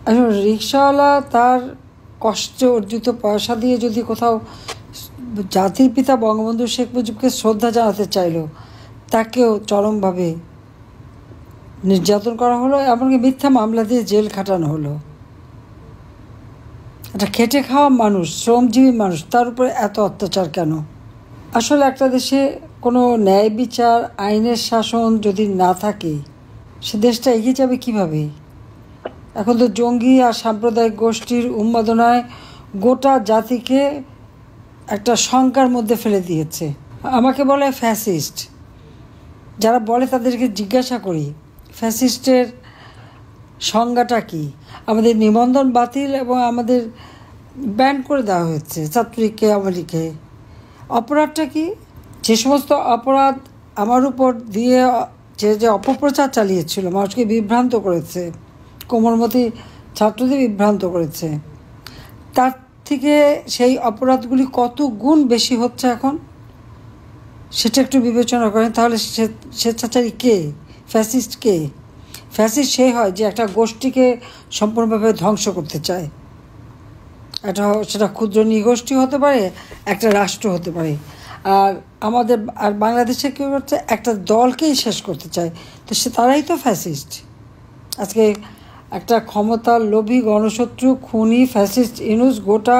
এখন রিক্সাওয়ালা তার কষ্টে অর্জিত পয়সা দিয়ে যদি কোথাও জাতির পিতা বঙ্গবন্ধু শেখ মুজিবকে শ্রদ্ধা জানাতে চাইল, তাকেও চরমভাবে নির্যাতন করা হলো, এমনকি মিথ্যা মামলা দিয়ে জেল খাটানো হলো। একটা খেটে খাওয়া মানুষ, শ্রমজীবী মানুষ, তার উপরে এত অত্যাচার কেন? আসলে একটা দেশে কোনো ন্যায় বিচার, আইনের শাসন যদি না থাকে, সে দেশটা এগিয়ে যাবে কীভাবে? এখন তো জঙ্গি আর সাম্প্রদায়িক গোষ্ঠীর উন্মাদনায় গোটা জাতিকে একটা শঙ্কার মধ্যে ফেলে দিয়েছে। আমাকে বলে ফ্যাসিস্ট। যারা বলে তাদেরকে জিজ্ঞাসা করি, ফ্যাসিস্টের সংজ্ঞাটা কী? আমাদের নিবন্ধন বাতিল এবং আমাদের ব্যান করে দেওয়া হয়েছে ছাত্রলীগকে, আওয়ামী লীগকে। অপরাধটা কি? যে সমস্ত অপরাধ আমার উপর দিয়ে যে অপপ্রচার চালিয়েছিল, মানুষকে বিভ্রান্ত করেছে, কোমলমতি ছাত্রদের বিভ্রান্ত করেছে, তার থেকে সেই অপরাধগুলি কত গুণ বেশি হচ্ছে এখন, সেটা একটু বিবেচনা করেন। তাহলে স্বেচ্ছাচারী কে? ফ্যাসিস্ট কে? ফ্যাসিস্ট সেই হয় যে একটা গোষ্ঠীকে সম্পূর্ণভাবে ধ্বংস করতে চায়। সেটা ক্ষুদ্র নিগোষ্ঠী হতে পারে, একটা রাষ্ট্র হতে পারে। আর বাংলাদেশে কেউ হচ্ছে একটা দলকেই শেষ করতে চায়, তো তারাই তো ফ্যাসিস্ট। আজকে একটা ক্ষমতার লোভী গণশত্রু খুনি ফ্যাসিস্ট ইউনূস গোটা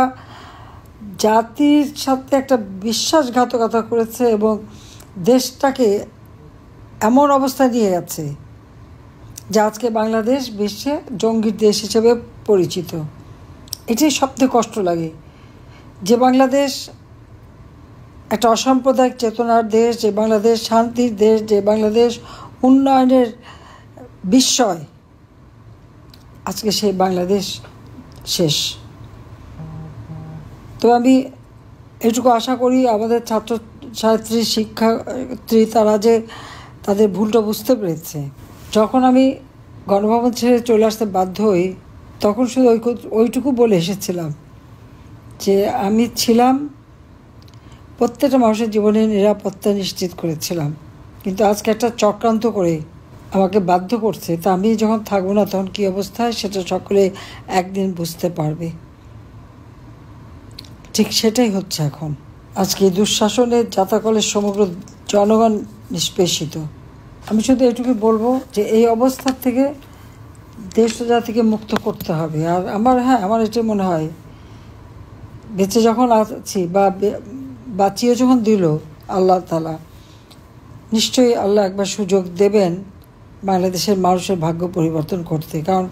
জাতির সাথে একটা বিশ্বাসঘাতকতা করেছে এবং দেশটাকে এমন অবস্থায় নিয়ে গেছে যে আজকে বাংলাদেশ বিশ্বে জঙ্গির দেশ হিসেবে পরিচিত। এটাই সবথেকে কষ্ট লাগে যে বাংলাদেশ একটা অসাম্প্রদায়িক চেতনার দেশ, যে বাংলাদেশ শান্তির দেশ, যে বাংলাদেশ উন্নয়নের বিস্ময়, আজকে সেই বাংলাদেশ শেষ। তো আমি এটুকু আশা করি আমাদের ছাত্রছাত্রী, শিক্ষার্থী তারা যে তাদের ভুলটা বুঝতে পেরেছে। যখন আমি গণভবন ছেড়ে চলে আসতে বাধ্য হই, তখন শুধু ওইটুকু বলে এসেছিলাম যে আমি ছিলাম, প্রত্যেকটা মানুষের জীবনে নিরাপত্তা নিশ্চিত করেছিলাম, কিন্তু আজকে একটা চক্রান্ত করে আমাকে বাধ্য করছে। তা আমি যখন থাকবো না তখন কী অবস্থা হয় সেটা সকলে একদিন বুঝতে পারবে। ঠিক সেটাই হচ্ছে এখন। আজকে দুঃশাসনের জাতাকলে সমগ্র জনগণ নিষ্পেষিত। আমি শুধু এটুকু বলবো যে এই অবস্থার থেকে দেশ জাতিকে মুক্ত করতে হবে। আর আমার এটা মনে হয়, বেঁচে যখন আছি বা বাঁচিয়ে যখন দিল আল্লাহ তাআলা, নিশ্চয়ই আল্লাহ একবার সুযোগ দেবেন বাংলাদেশের মানুষের ভাগ্য পরিবর্তন করতে। কারণ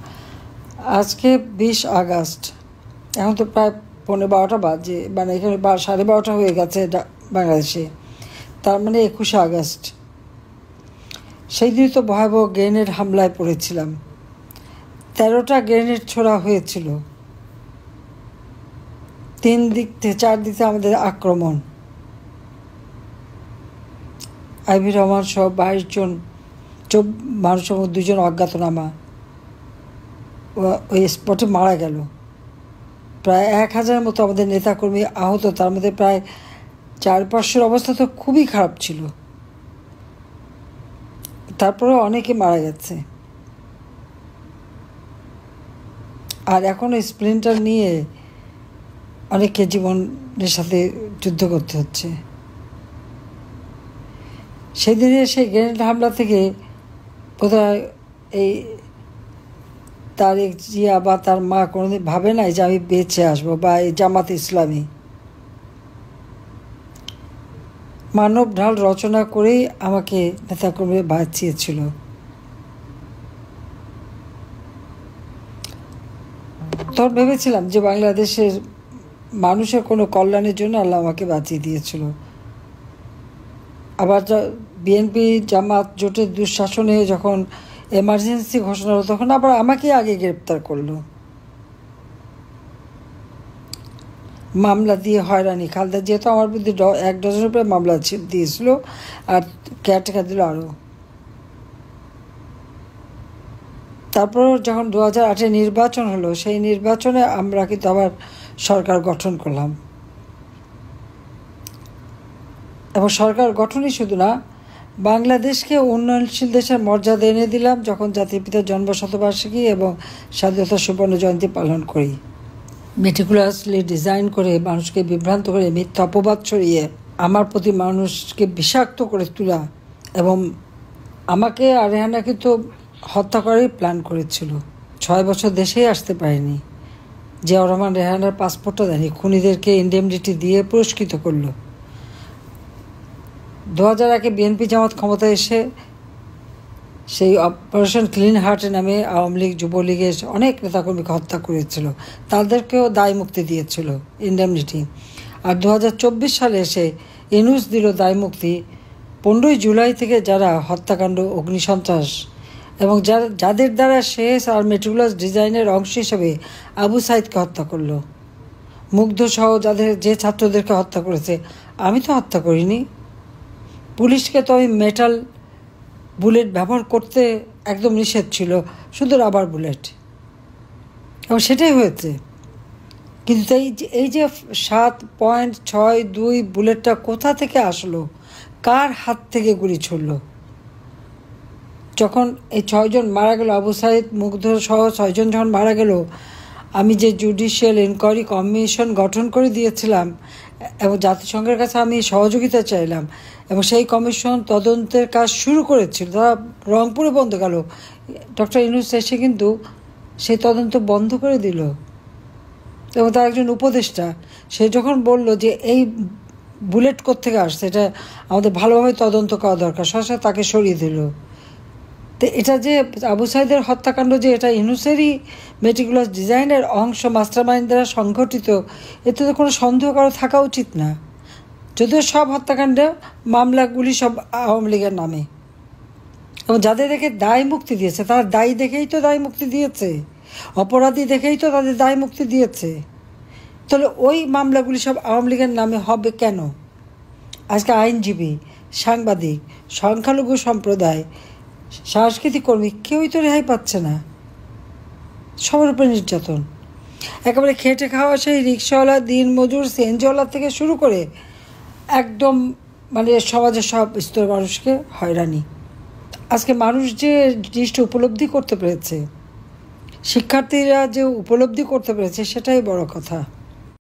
আজকে 20 আগস্ট, এখন তো প্রায় 11:15 বাজে, মানে এখানে 12:30 হয়ে গেছে বাংলাদেশে, তার মানে 21 আগস্ট। সেই দিনই তো ভয়াবহ গ্রেনেড হামলায় পড়েছিলাম। 13টা গ্রেনেড ছোড়া হয়েছিল, 3 দিক থেকে 4 দিকে আমাদের আক্রমণ। আইভি রহমান সহ 22 জন মানুষের মধ্যে 2 জন অজ্ঞাতনামা ওই স্পটে মারা গেল। প্রায় 1000-এর মতো আমাদের নেতাকর্মী আহত, তার মধ্যে প্রায় 400-500 অবস্থা তো খুবই খারাপ ছিল। তারপরেও অনেকে মারা গেছে। আর এখনও স্প্লিন্টার নিয়ে অনেককে জীবনের সাথে যুদ্ধ করতে হচ্ছে। সেই দিনে সেই গ্রেনেড হামলা থেকে বোধহয় এই তারেক জিয়া বা তার মা কোনোদিন ভাবে নাই যে আমি বেঁচে আসবো, বা এই জামাত ইসলামী মানব ঢাল রচনা করেই আমাকে নেতাকর্মী বাঁচিয়েছিল। তখন ভেবেছিলাম যে বাংলাদেশের মানুষের কোনো কল্যাণের জন্য আল্লাহ আমাকে বাঁচিয়ে দিয়েছিল। আবার বিএনপি জামাত জোটের দুঃশাসনে যখন এমার্জেন্সি ঘোষণা হলো, তখন আবার আমাকে আগে গ্রেপ্তার করলো, মামলা দিয়ে হয়রানি। খালেদা জিয়া তো আমার বিরুদ্ধে 1 ডজনের উপরে মামলা দিয়েছিল, আর কেয়ারটেকার দিল আরও। তারপর যখন 2008-এ নির্বাচন হলো, সেই নির্বাচনে আমরা কিন্তু আবার সরকার গঠন করলাম। এবং সরকার গঠনই শুধু না, বাংলাদেশকে উন্নয়নশীল দেশের মর্যাদা এনে দিলাম যখন জাতির পিতার জন্মশতবার্ষিকী এবং স্বাধীনতা সুবর্ণ জয়ন্তী পালন করি। মেটিকুলাসলি ডিজাইন করে মানুষকে বিভ্রান্ত করে মিথ্যা অপবাদ ছড়িয়ে আমার প্রতি মানুষকে বিষাক্ত করে তোলা এবং আমাকে আর রেহানাকে তো হত্যা করারই প্ল্যান করেছিল। 6 বছর দেশেই আসতে পারেনি। জিয়াউর রহমান রেহানার পাসপোর্টটা দেয়নি, খুনিদেরকে ইন্ডেমনিটি দিয়ে পুরস্কৃত করলো। 2001-এ বিএনপি জামাত ক্ষমতায় এসে সেই অপারেশন ক্লিন হার্ট নামে আওয়ামী লীগ যুবলীগের অনেক নেতাকর্মীকে হত্যা করেছিল, তাদেরকেও দায় মুক্তি দিয়েছিল ইন্ডেমনিটি। আর 2024 সালে এসে ইউনূস দিল দায় মুক্তি 15 জুলাই থেকে যারা হত্যাকাণ্ড, অগ্নিসন্ত্রাস এবং যাদের দ্বারা শেষ আর মেটিকুলাস ডিজাইনের অংশ হিসেবে আবু সাইদকে হত্যা করলো। মুগ্ধ সহ যে ছাত্রদেরকে হত্যা করেছে, আমি তো হত্যা করিনি। পুলিশকে তো ওই মেটাল বুলেট ব্যবহার করতে একদম নিষেধ ছিল, শুধু রাবার বুলেট, এবং সেটাই হয়েছে। কিন্তু এই যে 7.62 বুলেটটা কোথা থেকে আসলো, কার হাত থেকে গুলি ছুড়ল? যখন এই 6 জন মারা গেল, আবু সাইদ, মুগ্ধ সহ 6 জন যখন মারা গেল, আমি যে জুডিশিয়াল ইনকোয়ারি কমিশন গঠন করে দিয়েছিলাম এবং জাতিসংঘের কাছে আমি সহযোগিতা চাইলাম এবং সেই কমিশন তদন্তের কাজ শুরু করেছিল, তারা রংপুরে বন্ধ গেল। ডক্টর ইউনূস এসে কিন্তু সেই তদন্ত বন্ধ করে দিল এবং তার একজন উপদেষ্টা সে যখন বলল যে এই বুলেট কোত্থেকে আসছে, এটা আমাদের ভালোভাবে তদন্ত করা দরকার, সরাসরি তাকে সরিয়ে দিল। তো এটা যে আবু সাইদের হত্যাকাণ্ড যে এটা ইউনূসেরই মেটিকুলাস ডিজাইনের অংশ, মাস্টারমাইন্ড দ্বারা সংঘটিত, এতে তো কোনো সন্দেহ কারো থাকা উচিত না। যদিও সব হত্যাকাণ্ডে মামলাগুলি সব আওয়ামী লীগের নামে, এবং যাদের দেখে দায় মুক্তি দিয়েছে তারা দায়ী দেখেই তো দায় মুক্তি দিয়েছে, অপরাধী দেখেই তো তাদের দায় মুক্তি দিয়েছে। তাহলে ওই মামলাগুলি সব আওয়ামী লীগের নামে হবে কেন? আজকে আইনজীবী, সাংবাদিক, সংখ্যালঘু সম্প্রদায়, সাংস্কৃতিক কর্মী কেউই তো রেহাই পাচ্ছে না, সবার উপরে নির্যাতন। একেবারে খেটে খাওয়া সেই রিক্সাওয়ালা, দিনমজুর, সেনজিওয়ালা থেকে শুরু করে একদম মানে সমাজের সব স্তরের মানুষকে হয়রানি। আজকে মানুষ যে জিনিসটা উপলব্ধি করতে পেরেছে, শিক্ষার্থীরা যে উপলব্ধি করতে পেরেছে, সেটাই বড় কথা।